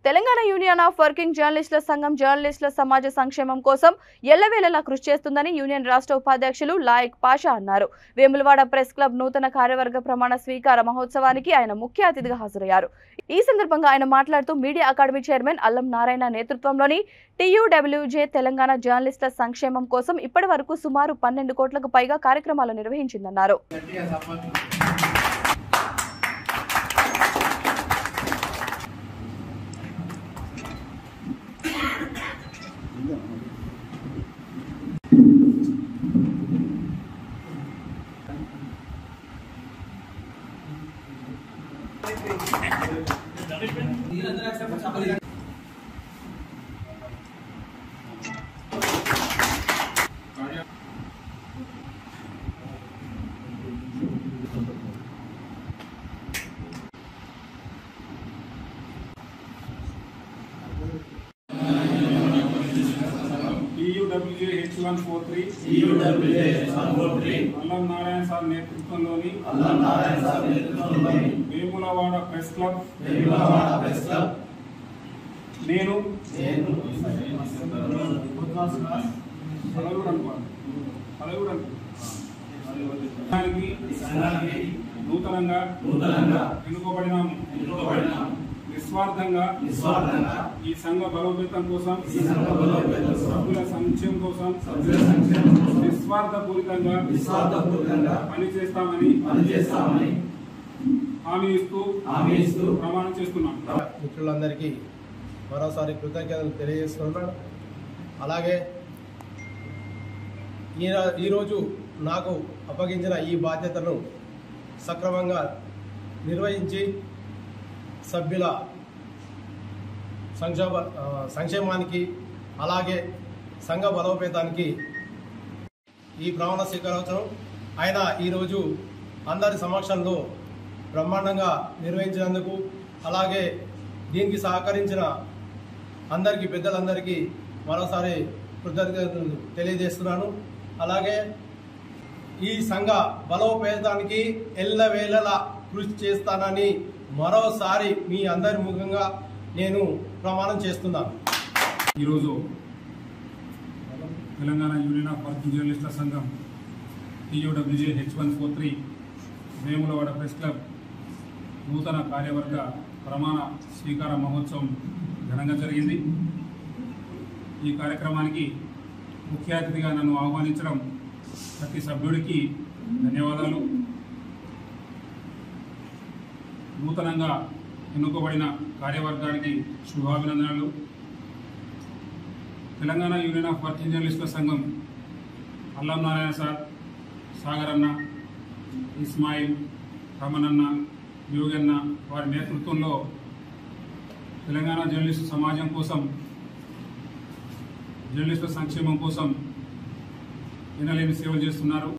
Telangana union of working జర్నలిస్టుల సంఘం జర్నలిస్టుల సమాజ సంక్షేమం కోసం ఎల్లవేళలా కృషి చేస్తుందని యూనియన్ రాష్ట్ర ఉపాధ్యక్షులు లాయక్ పాషా అన్నారు. వేములవాడ ప్రెస్ క్లబ్ నూతన కార్యవర్గ ప్రమాణ స్వీకార మహోత్సవానికి ఆయన ముఖ్య అతిథిగా హాజరయ్యారు. ఈ సందర్భంగా ఆయన మాట్లాడుతూ మీడియా అకాడమీ చైర్మన్ అల్లం నారాయణ నేతృత్వంలోని TUWJ తెలంగాణ జర్నలిస్టుల సంక్షేమం కోసం ఇప్పటివరకు సుమారు 12 కోట్లకు పైగా కార్యక్రమాలు నిర్వహించిందన్నారు. TUWJ H143 అల్లం నారాయణ సార్ నేతృత్వంలోని వేములవాడ ప్రెస్ క్లబ్ నేను నూతనంగా ఎన్నుకోబడినాము. నిస్వార్థంగా ఈ సంఘ బలోపేతం కోసం సభ్యుల సంక్షేమం కోసం నిస్వార్థపూరితంగా పనిచేస్తామని హామీ ఇస్తూ ప్రమాణం చేస్తున్నాం. మిత్రులందరికీ మరోసారి కృతజ్ఞతలు తెలియజేస్తున్నాను. అలాగే ఈరోజు నాకు అప్పగించిన ఈ బాధ్యతను సక్రమంగా నిర్వహించి సభ్యుల సంక్షేమానికి అలాగే సంఘ బలోపేతానికి ఈ ప్రమాణ స్వీకారోత్సవం ఆయన ఈరోజు అందరి సమక్షంలో బ్రహ్మాండంగా నిర్వహించినందుకు అలాగే దీనికి సహకరించిన అందరికీ పెద్దలందరికీ మరోసారి కృతజ్ఞతలు తెలియజేస్తున్నాను. అలాగే ఈ సంఘ బలోపేతానికి ఎల్లవేళలా కృషి చేస్తానని మరోసారి మీ అందరి ముఖంగా నేను ప్రమాణం చేస్తున్నాను. ఈరోజు తెలంగాణ యూనియన్ ఆఫ్ వర్కింగ్ జర్నలిస్టుల సంఘం TUWJ H143 Vemulawada press club నూతన కార్యవర్గ ప్రమాణ స్వీకార మహోత్సవం ఘనంగా జరిగింది. ఈ కార్యక్రమానికి ముఖ్య అతిథిగా నన్ను ఆహ్వానించడం ప్రతి సభ్యుడికి ధన్యవాదాలు. నూతనంగా ఎన్నుకోబడిన కార్యవర్గానికి శుభాభినందనలు. తెలంగాణ యూనియన్ ఆఫ్ వర్కింగ్ జర్నలిస్టుల సంఘం అల్లం నారాయణ సార్, సాగర్ అన్న, ఇస్మాయిల్, రమణన్న, యోగన్న వారి నేతృత్వంలో తెలంగాణ జర్నలిస్టు సమాజం కోసం జర్నలిస్టుల సంక్షేమం కోసం ఎనలేని సేవలు చేస్తున్నారు.